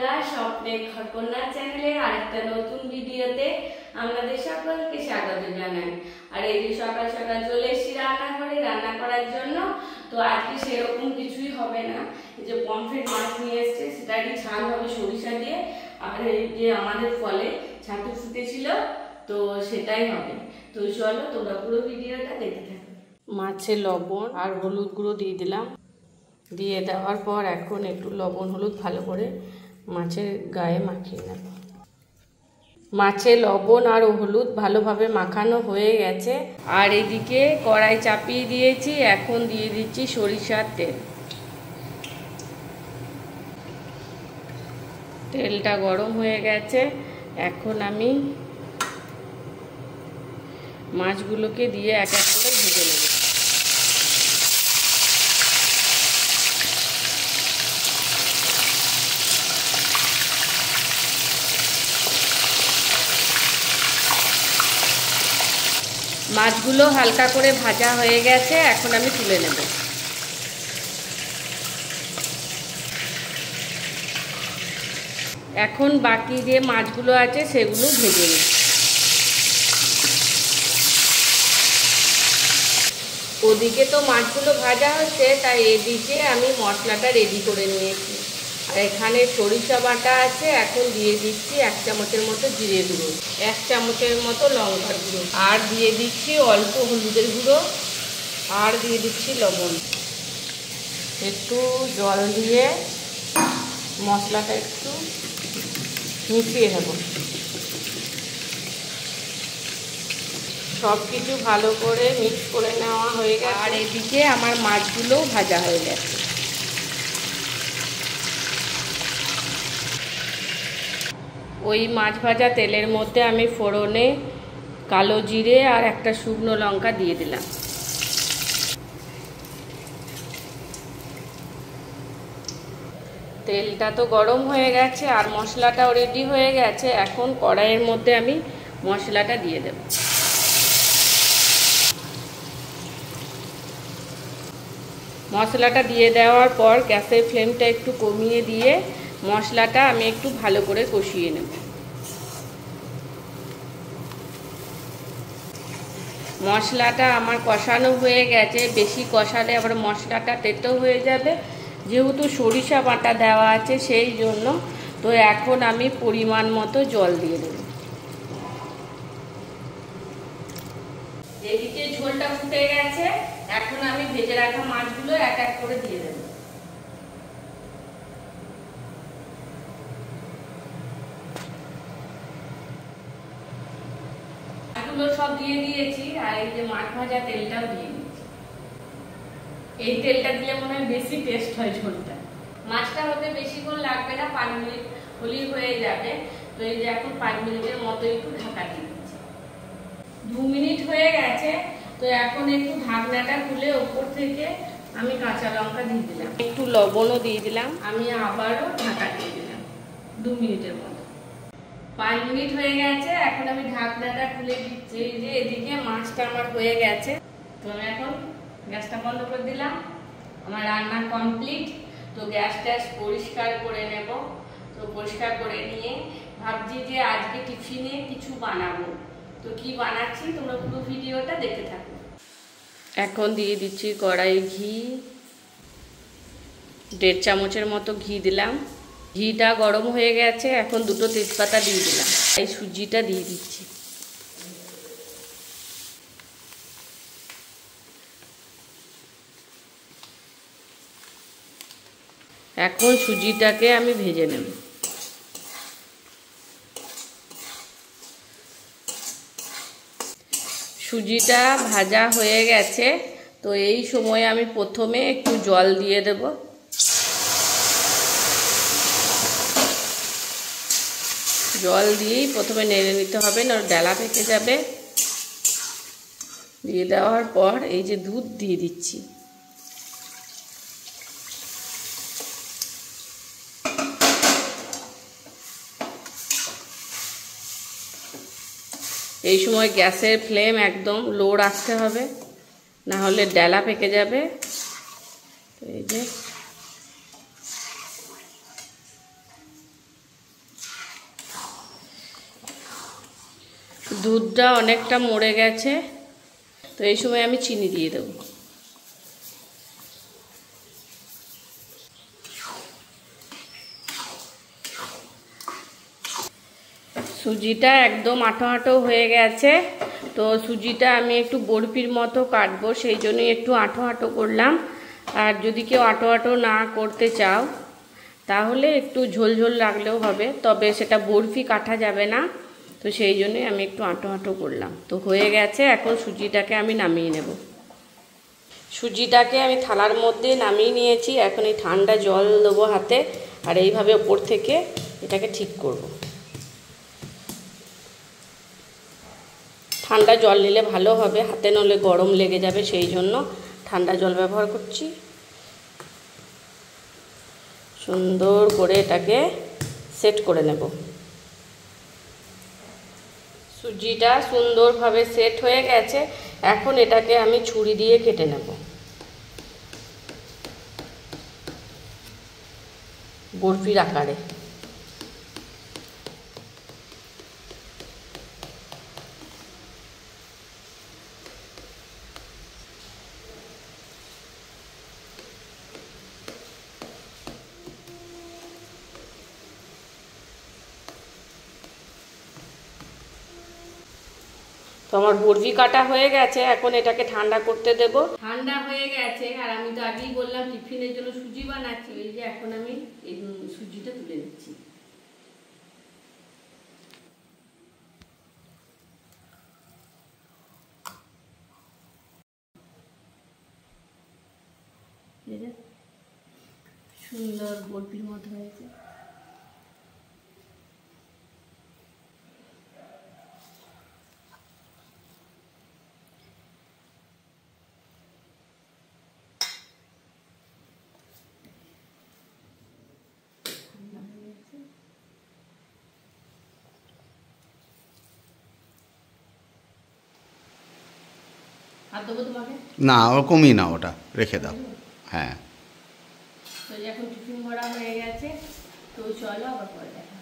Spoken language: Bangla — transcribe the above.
বন্ধুরা, স্বপ্নের ঘরকন্যা চ্যানেলের আরেকটা নতুন ভিডিওতে আপনাদের সকলকে স্বাগত জানাই। আর এই যে সকাল সকাল চলে এসেছি রান্নাঘরে রান্না করার জন্য। তো আজকে সেরকম কিছুই হবে না, যে পমফ্রেট মাছ নিয়ে এসছে সেটারই ঝাল হবে সরিষা দিয়ে। আর এই যে আমাদের ফলে ছাতু ফুটেছিল, তো সেটাই হবে। তো চলো তোমরা পুরো ভিডিওটা দেখতে থাকো। মাছে লবণ আর হলুদ গুঁড়ো দিয়ে দিলাম। দিয়ে দেওয়ার পর এখন একটু লবণ হলুদ ভালো করে মাছের গায়ে মাখিয়ে নেব। মাছে লবণ আর হলুদ ভালোভাবে মাখানো হয়ে গেছে। আর এদিকে কড়াই চাপিয়ে দিয়েছি, এখন দিয়ে দিচ্ছি সরিষার তেল। তেলটা গরম হয়ে গেছে, এখন আমি মাছগুলোকে দিয়ে এক এক করে ভেজে নেব। মাছগুলো হালকা করে ভাজা হয়ে গেছে, এখন আমি তুলে নেব। এখন বাকি যে মাছগুলো আছে সেগুলো ভেজে নিই। ওদিকে তো মাছগুলো ভাজা হচ্ছে, তাই এদিকে আমি মশলাটা রেডি করে নিয়েছি। আর এখানে সরিষা বাটা আছে, এখন দিয়ে দিচ্ছি 1 চামচের মতো জিরে গুঁড়ো, 1 চামচের মতো লঙ্কার গুঁড়ো, আর দিয়ে দিচ্ছি অল্প হলুদের গুঁড়ো, আর দিয়ে দিচ্ছি লবণ। একটু জল দিয়ে মশলাটা একটু মিশিয়ে নেব। সব কিছু ভালো করে মিক্স করে নেওয়া হয়ে গেছে। আর এদিকে আমার মাছগুলোও ভাজা হয়ে গেছে। ওই মাছ ভাজা তেলের মধ্যে আমি ফোড়নে কালো জিরে আর একটা শুকনো লঙ্কা দিয়ে দিলাম। তেলটা তো গরম হয়ে গেছে আর মশলাটাও রেডি হয়ে গেছে। এখন কড়াইয়ের মধ্যে আমি মশলাটা দিয়ে দেব। মশলাটা দিয়ে দেওয়ার পর গ্যাসের ফ্লেমটা একটু কমিয়ে দিয়ে মশলাটা আমি একটু ভালো করে কষিয়ে নেব। মশলাটা আমার কষানো হয়ে গেছে। বেশি কষালে আবার মশলাটা তেতো হয়ে যাবে, যেহেতু সরিষা বাটা দেওয়া আছে সেই জন্য। তো এখন আমি পরিমাণ মতো জল দিয়ে দেব। এদিকে ঝোলটা ফুটে গেছে, এখন আমি ভেজে রাখা মাছগুলো এক এক করে দিয়ে দেব। মাছগুলো সব দিয়ে দিয়েছি, আর এই যে মাছ ভাজা তেলটাও দিয়ে দিয়েছি। এই তেলটা দিলে মনে হয় বেশি টেস্ট হয় ঝোলটা। মাছটা হতে বেশিক্ষণ লাগবে না, 5 মিনিট হলেই হয়ে যাবে। তো এই যে এখন 5 মিনিটের মতো একটু ঢাকা দিয়ে দিচ্ছি। 2 মিনিট হয়ে গেছে। তো এখন একটু ঢাকনাটা খুলে ওপর থেকে আমি কাঁচা লঙ্কা দিয়ে দিলাম, একটু লবণও দিয়ে দিলাম। আমি আবারও ঢাকা দিয়ে দিলাম 2 মিনিটের মতো। 5 মিনিট হয়ে গেছে, এখন আমি ঢাকনাটা খুলে দিচ্ছি। এই যে এদিকে মাছটা আমার হয়ে গেছে। তো আমি এখন গ্যাসটা বন্ধ করে দিলাম। আমার রান্না কমপ্লিট। তো গ্যাস ট্যাস পরিষ্কার করে নেব। তো পরিষ্কার করে নিয়ে ভাবছি যে আজকে টিফিনে কিছু বানাবো। তো কি বানাচ্ছি তোমরা পুরো ভিডিওটা দেখতে থাকো। এখন দিয়ে দিচ্ছি কড়াই ঘি, 1.5 চামচের মতো ঘি দিলাম। ঘিটা গরম হয়ে গেছে, এখন 2টো তেজপাতা দিয়ে দিলাম। এই সুজিটা দিয়ে দিচ্ছি। এখন সুজিটাকে আমি ভেজে নেব। সুজিটা ভাজা হয়ে গেছে। তো এই সময় আমি প্রথমে একটু জল দিয়ে দেব। জল দিয়েই প্রথমে নেড়ে নিতে হবে, না ডালা পেকে যাবে। দিয়ে দেওয়ার পর এই যে দুধ দিয়ে দিচ্ছি। এই সময় গ্যাসের ফ্লেম একদম লো রাখতে হবে, না হলে ডালা পেকে যাবে। এই যে দুধটা অনেকটা মরে গেছে, তো এই সময় আমি চিনি দিয়ে দেব। সুজিটা একদম আঠো আঠো হয়ে গেছে, তো সুজিটা আমি একটু বরফির মতো কাটবো, সেই জন্যই একটু আঠো আঠো করলাম। আর যদি কেউ আঠো আঠো না করতে চাও তাহলে একটু ঝোল ঝোল রাখলেও হবে, তবে সেটা বরফি কাটা যাবে না, তো সেই জন্যই আমি একটু আঁটো আঁটো করলাম। তো হয়ে গেছে, এখন সুজিটাকে আমি নামিয়ে নেব। সুজিটাকে আমি থালার মধ্যে নামিয়ে নিয়েছি, এখন এই ঠান্ডা জল দেবো হাতে, আর এইভাবে ওপর থেকে এটাকে ঠিক করব। ঠান্ডা জল নিলে ভালো হবে, হাতে নলে গরম লেগে যাবে, সেই জন্য ঠান্ডা জল ব্যবহার করছি। সুন্দর করে এটাকে সেট করে নেব। সুজিটা সুন্দরভাবে সেট হয়ে গেছে, এখন এটাকে আমি ছুরি দিয়ে কেটে নেব বরফির আকারে। তো আমার বরফি কাটা হয়ে গেছে, এখন এটাকে ঠান্ডা করতে দেব। ঠান্ডা হয়ে গেছে, আর আমি তো আগেই বললাম টিফিনের জন্য সুজি বানাচ্ছি, এই যে এখন আমি এই সুজিটা তুলে নিচ্ছি। সুন্দর বরফির মতো হয়েছে। না ওরকমই না, ওটা রেখে দাও। হ্যাঁ, তো এখন টিফিন ভরা হয়ে গেছে, তো চলো আবার পরে দেখা।